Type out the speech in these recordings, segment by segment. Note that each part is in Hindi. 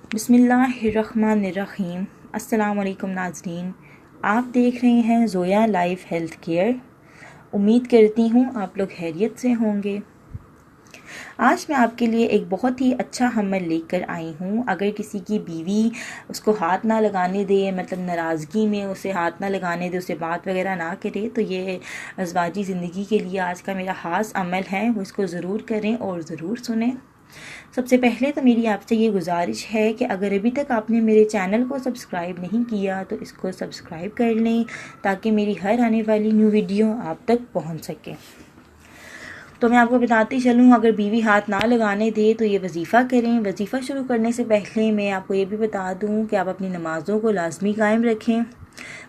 बिस्मिल्लाहिर्रहमानिर्रहीम। अस्सलाम वालेकुम नाज़रीन, आप देख रहे हैं ज़ोया लाइफ हेल्थ केयर। उम्मीद करती हूँ आप लोग खैरियत से होंगे। आज मैं आपके लिए एक बहुत ही अच्छा हमल लेकर आई हूँ। अगर किसी की बीवी उसको हाथ ना लगाने दे, मतलब नाराज़गी में उसे हाथ ना लगाने दे, उसे बात वगैरह ना करे, तो ये अज़वाजी ज़िंदगी के लिए आज का मेरा ख़ास अमल है, वो इसको ज़रूर करें और ज़रूर सुनें। सबसे पहले तो मेरी आपसे ये गुजारिश है कि अगर अभी तक आपने मेरे चैनल को सब्सक्राइब नहीं किया तो इसको सब्सक्राइब कर लें, ताकि मेरी हर आने वाली न्यू वीडियो आप तक पहुंच सके। तो मैं आपको बताती चलूँ, अगर बीवी हाथ ना लगाने दे तो ये वजीफ़ा करें। वजीफ़ा शुरू करने से पहले मैं आपको ये भी बता दूँ कि आप अपनी नमाज़ों को लाजमी कायम रखें।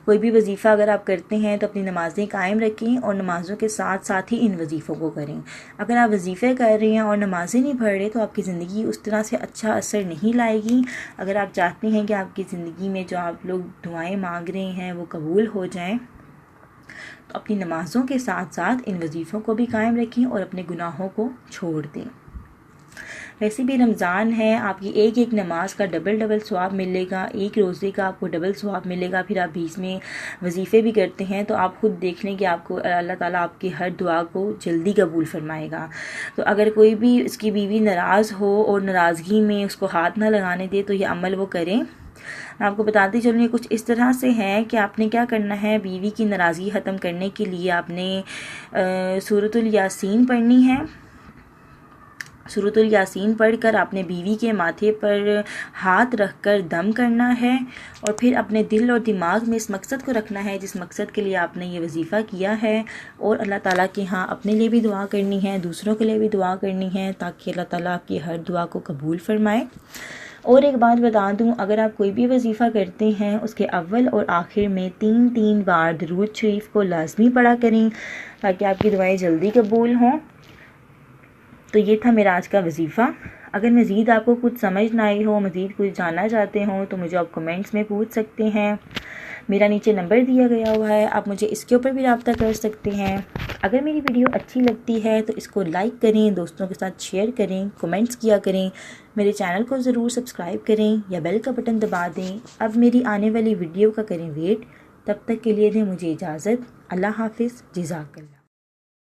कोई भी वजीफ़ा अगर आप करते हैं तो अपनी नमाज़ें कायम रखें और नमाज़ों के साथ साथ ही इन वजीफ़ों को करें। अगर आप वजीफ़े कर रहे हैं और नमाज़ें नहीं पढ़ रहे तो आपकी ज़िंदगी उस तरह से अच्छा असर नहीं लाएगी। अगर आप चाहते हैं कि आपकी ज़िंदगी में जो आप लोग दुआएं मांग रहे हैं वो कबूल हो जाएं, तो अपनी नमाज़ों के साथ साथ इन वजीफ़ों को भी कायम रखें और अपने गुनाहों को छोड़ दें। वैसे भी रमज़ान है, आपकी एक एक नमाज का डबल सवाब मिलेगा, एक रोज़े का आपको डबल सवाब मिलेगा। फिर आप बीच में वजीफ़े भी करते हैं तो आप खुद देख लें कि आपको अल्लाह ताला आपकी हर दुआ को जल्दी कबूल फरमाएगा। तो अगर कोई भी उसकी बीवी नाराज़ हो और नाराज़गी में उसको हाथ ना लगाने दे तो ये अमल वो करें। मैं आपको बताती चलूँ, ये कुछ इस तरह से है कि आपने क्या करना है। बीवी की नाराज़गी ख़त्म करने के लिए आपने सूरतुल यासीन पढ़नी है। सूरतुल यासीन पढ़कर आपने बीवी के माथे पर हाथ रखकर दम करना है और फिर अपने दिल और दिमाग में इस मकसद को रखना है जिस मकसद के लिए आपने ये वजीफ़ा किया है, और अल्लाह ताला के यहाँ अपने लिए भी दुआ करनी है, दूसरों के लिए भी दुआ करनी है, ताकि अल्लाह ताला आपकी हर दुआ को कबूल फरमाए। और एक बात बता दूं, अगर आप कोई भी वजीफ़ा करते हैं उसके अव्वल और आखिर में 3 बार दुरूद शरीफ को लाजमी पढ़ा करें, ताकि आपकी दुआएं जल्दी कबूल हों। तो ये था मेरा आज का वजीफ़ा। अगर मज़ीद आपको कुछ समझ ना आई हो, मज़ीद कुछ जानना चाहते हो, तो मुझे आप कमेंट्स में पूछ सकते हैं। मेरा नीचे नंबर दिया गया हुआ है, आप मुझे इसके ऊपर भी रब्ता कर सकते हैं। अगर मेरी वीडियो अच्छी लगती है तो इसको लाइक करें, दोस्तों के साथ शेयर करें, कमेंट्स किया करें, मेरे चैनल को ज़रूर सब्सक्राइब करें या बेल का बटन दबा दें। अब मेरी आने वाली वीडियो का करें वेट। तब तक के लिए दें मुझे इजाज़त। अल्लाह हाफिज़। जज़ाकल्लाह।